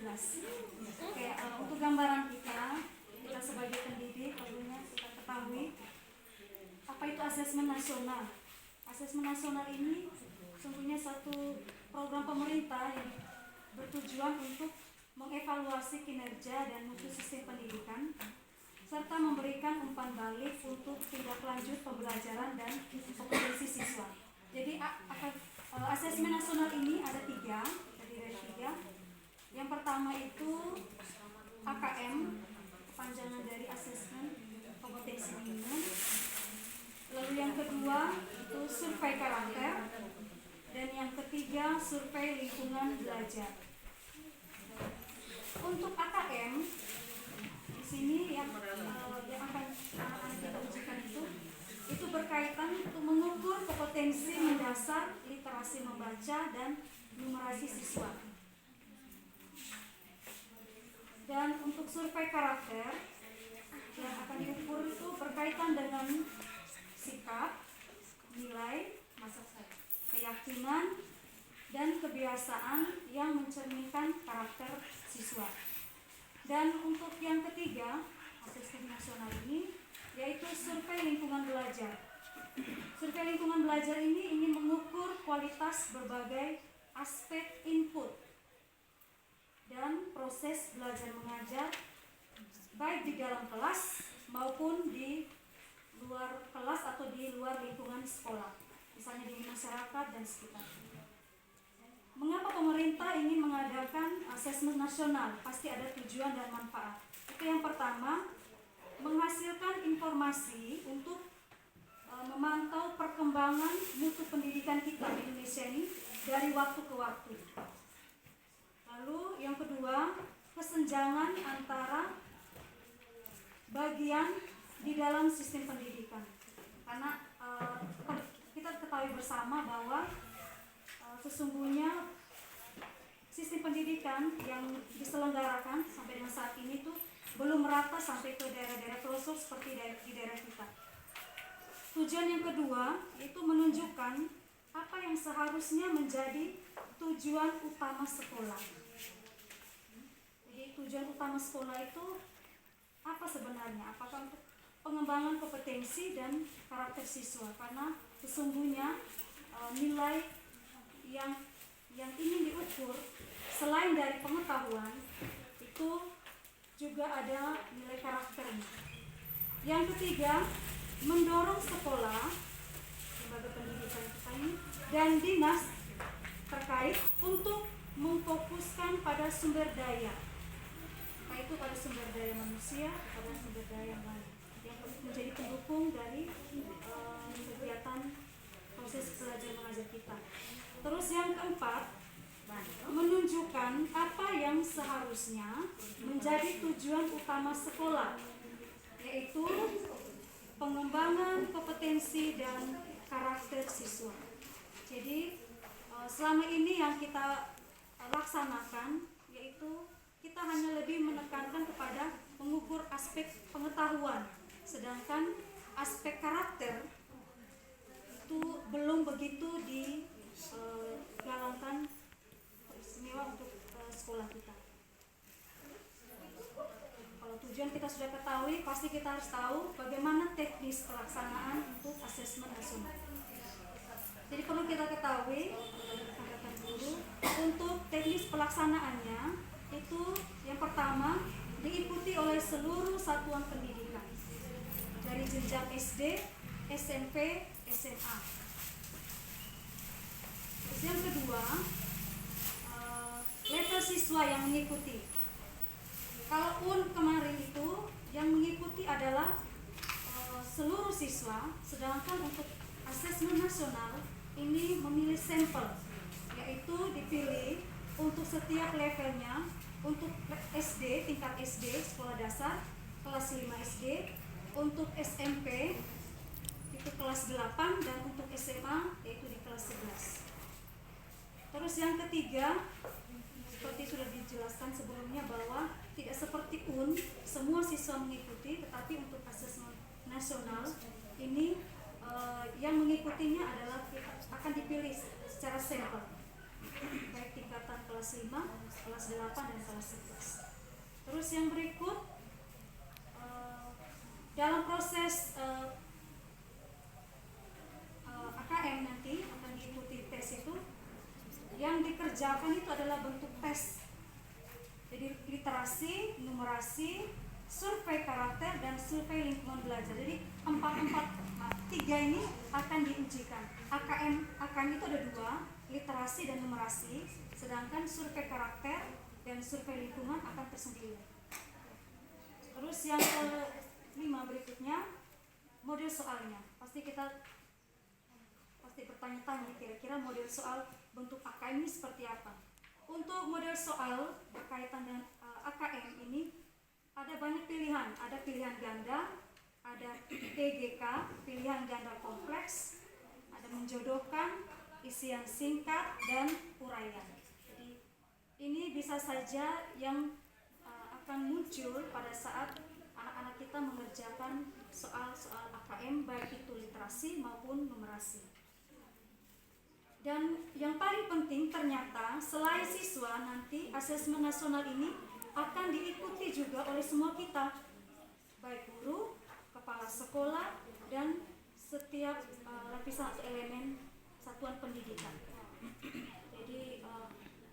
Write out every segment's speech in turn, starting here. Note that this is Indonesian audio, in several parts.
Oke, untuk gambaran kita sebagai pendidik tentunya kita ketahui apa itu asesmen nasional. Asesmen nasional ini sesungguhnya satu program pemerintah yang bertujuan untuk mengevaluasi kinerja dan mutu sistem pendidikan serta memberikan umpan balik untuk tindak lanjut pembelajaran dan kompetensi siswa. Jadi asesmen nasional ini ada tiga, terdiri dari tiga. Yang pertama itu AKM, kepanjangan dari asesmen kompetensi minimum. Lalu yang kedua itu survei karakter, dan yang ketiga survei lingkungan belajar. Untuk AKM di sini yang akan kita ujikan itu berkaitan untuk mengukur kompetensi mendasar literasi membaca dan numerasi siswa. Dan untuk survei karakter yang akan diukur itu berkaitan dengan sikap, nilai, keyakinan, dan kebiasaan yang mencerminkan karakter siswa. Dan untuk yang ketiga, asesmen nasional ini yaitu survei lingkungan belajar. Survei lingkungan belajar ini ingin mengukur kualitas berbagai aspek input dan proses belajar mengajar baik di dalam kelas maupun di luar kelas atau di luar lingkungan sekolah, misalnya di masyarakat dan sekitar. Mengapa pemerintah ingin mengadakan asesmen nasional? Pasti ada tujuan dan manfaat. Itu yang pertama, menghasilkan informasi untuk memantau perkembangan mutu pendidikan kita di Indonesia ini dari waktu ke waktu. Lalu yang kedua, kesenjangan antara bagian di dalam sistem pendidikan. Karena kita ketahui bersama bahwa sesungguhnya sistem pendidikan yang diselenggarakan sampai dengan saat ini tuh belum merata sampai ke daerah-daerah pelosok seperti di daerah kita. Tujuan yang kedua itu menunjukkan apa yang seharusnya menjadi tujuan utama sekolah. Jadi tujuan utama sekolah itu apa sebenarnya? Apakah untuk pengembangan kompetensi dan karakter siswa? Karena sesungguhnya nilai yang ingin diukur selain dari pengetahuan itu juga ada nilai karakternya. Yang ketiga, mendorong sekolah, lembaga pendidikan kita ini, dan dinas terkait untuk memfokuskan pada sumber daya, yaitu pada sumber daya manusia, pada sumber daya yang lain yang menjadi pendukung dari kegiatan proses belajar mengajar kita. Terus yang keempat, menunjukkan apa yang seharusnya menjadi tujuan utama sekolah, yaitu pengembangan kompetensi dan karakter siswa. Jadi selama ini yang kita laksanakan yaitu kita hanya lebih menekankan kepada mengukur aspek pengetahuan, sedangkan aspek karakter itu belum begitu digalakkan istimewa untuk sekolah kita. Kalau tujuan kita sudah ketahui, pasti kita harus tahu bagaimana teknis pelaksanaan untuk asesmen nasional. Jadi perlu kita ketahui, rekan-rekan guru, untuk teknis pelaksanaannya itu yang pertama diikuti oleh seluruh satuan pendidikan dari jenjang SD, SMP, SMA. Terus yang kedua, level siswa yang mengikuti. Kalaupun kemarin itu yang mengikuti adalah seluruh siswa, sedangkan untuk asesmen nasional ini memilih sampel, yaitu dipilih untuk setiap levelnya. Untuk SD, tingkat SD, sekolah dasar, kelas 5 SD, untuk SMP itu kelas 8, dan untuk SMA yaitu di kelas 11. Terus yang ketiga, seperti sudah dijelaskan sebelumnya bahwa tidak seperti semua siswa mengikuti, tetapi untuk asesmen nasional ini yang mengikutinya adalah akan dipilih secara sampel, baik tingkatan kelas 5, kelas 8, dan kelas 11. Terus yang berikut, dalam proses AKM nanti akan diikuti tes itu, yang dikerjakan itu adalah bentuk tes. Jadi literasi, numerasi, survei karakter, dan survei lingkungan belajar. Jadi tiga ini akan diujikan. AKM itu ada 2, literasi dan numerasi, sedangkan survei karakter dan survei lingkungan akan tersendiri. Terus yang kelima berikutnya, model soalnya. Pasti bertanya-tanya kira-kira model soal bentuk AKM ini seperti apa. Untuk model soal berkaitan dengan AKM ini ada banyak pilihan. Ada pilihan ganda, ada PGK, pilihan ganda kompleks, ada menjodohkan, isian singkat, dan uraian. Jadi ini bisa saja yang akan muncul pada saat anak-anak kita mengerjakan soal-soal AKM, baik itu literasi maupun numerasi. Dan yang paling penting ternyata selain siswa, nanti asesmen nasional ini akan diikuti juga oleh semua kita, baik guru, kepala sekolah, dan setiap lapisan elemen satuan pendidikan. Jadi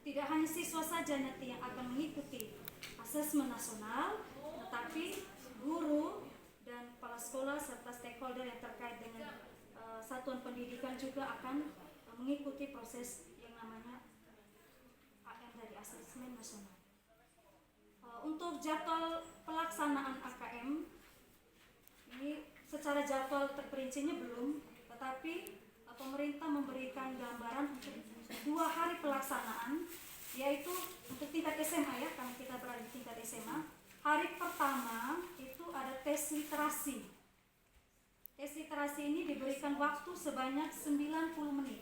tidak hanya siswa saja nanti yang akan mengikuti asesmen nasional, tetapi guru dan kepala sekolah serta stakeholder yang terkait dengan satuan pendidikan juga akan mengikuti proses yang namanya AM dari asesmen nasional. Untuk jadwal pelaksanaan AKM ini secara jadwal terperincinya belum, tetapi pemerintah memberikan gambaran untuk 2 hari pelaksanaan, yaitu untuk tingkat SMA ya, karena kita berada di tingkat SMA. Hari pertama itu ada tes literasi. Tes literasi ini diberikan waktu sebanyak 90 menit.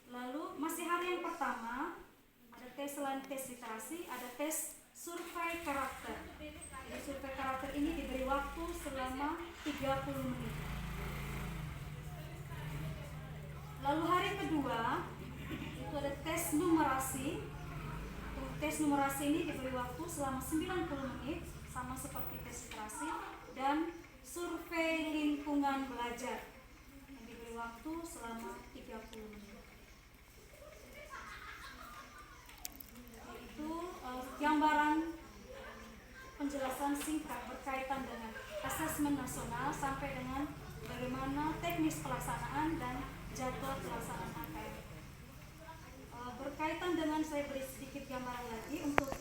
Lalu masih hari yang pertama ada tes, selain tes literasi ada tes survei karakter. Jadi survei karakter ini diberi waktu selama 30 menit. Lalu hari kedua itu ada tes numerasi. Untuk tes numerasi ini diberi waktu selama 90 menit, sama seperti tes literasi, dan survei lingkungan belajar yang diberi waktu selama 30 menit. Gambaran penjelasan singkat berkaitan dengan asesmen nasional sampai dengan bagaimana teknis pelaksanaan dan jadwal pelaksanaan AKM. Berkaitan dengan, saya beri sedikit gambaran lagi untuk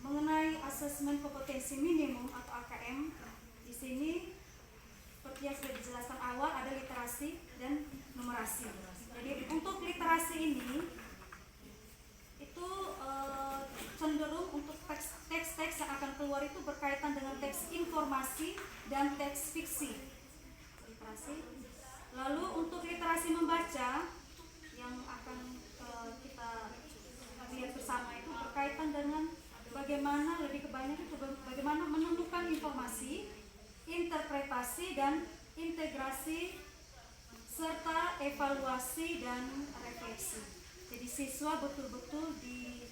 mengenai asesmen kompetensi minimum atau AKM. Di sini seperti yang sudah dijelaskan awal ada literasi dan numerasi. Jadi untuk literasi ini itu cenderung untuk teks-teks yang akan keluar itu berkaitan dengan teks informasi dan teks fiksi. Literasi. Lalu untuk literasi membaca yang akan kita lihat bersama itu berkaitan dengan bagaimana, lebih kebanyakan itu bagaimana menemukan informasi, interpretasi dan integrasi serta evaluasi dan refleksi. Jadi siswa betul-betul dihadapkan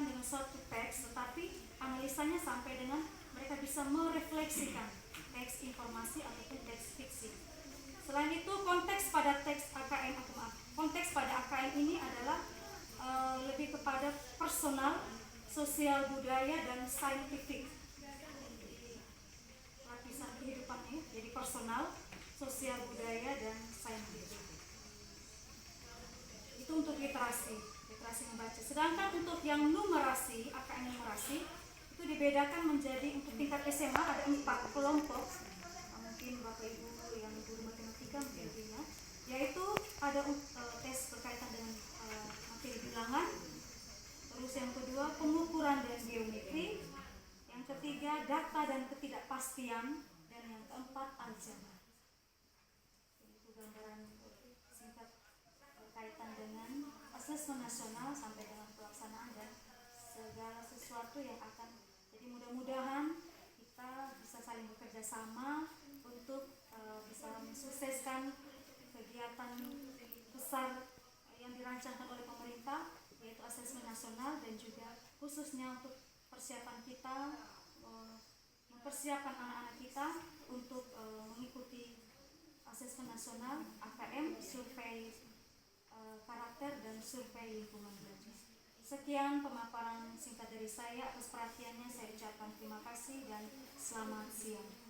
dengan suatu teks, tetapi analisanya sampai dengan mereka bisa merefleksikan teks informasi ataupun teks fiksi. Selain itu konteks pada teks AKM konteks pada AKM ini adalah lebih kepada personal, sosial budaya dan saintifik. Lapisan kehidupannya, jadi personal, sosial budaya dan saintifik. Itu untuk literasi membaca. Sedangkan untuk yang numerasi, AKM numerasi itu dibedakan menjadi untuk tingkat SMA ada 4 kelompok. Mungkin Bapak Ibu yang guru matematika mungkin ingat, yaitu ada tes berkaitan dengan materi bilangan. Terus yang kedua pengukuran dan geometri. Yang ketiga data dan ketidakpastian, dan yang keempat aljabar. Itu gambaran singkat berkaitan dengan asesmen nasional sampai dengan pelaksanaan dan segala sesuatu yang akan. Jadi mudah-mudahan kita bisa saling bekerja sama untuk bisa mensukseskan kegiatan besar yang dirancangkan oleh pemerintah, yaitu asesmen nasional, dan juga khususnya untuk persiapan kita, mempersiapkan anak-anak kita untuk mengikuti asesmen nasional, AKM, survei karakter, dan survei lingkungan belajar. Sekian pemaparan singkat dari saya. Atas perhatiannya saya ucapkan terima kasih dan selamat siang.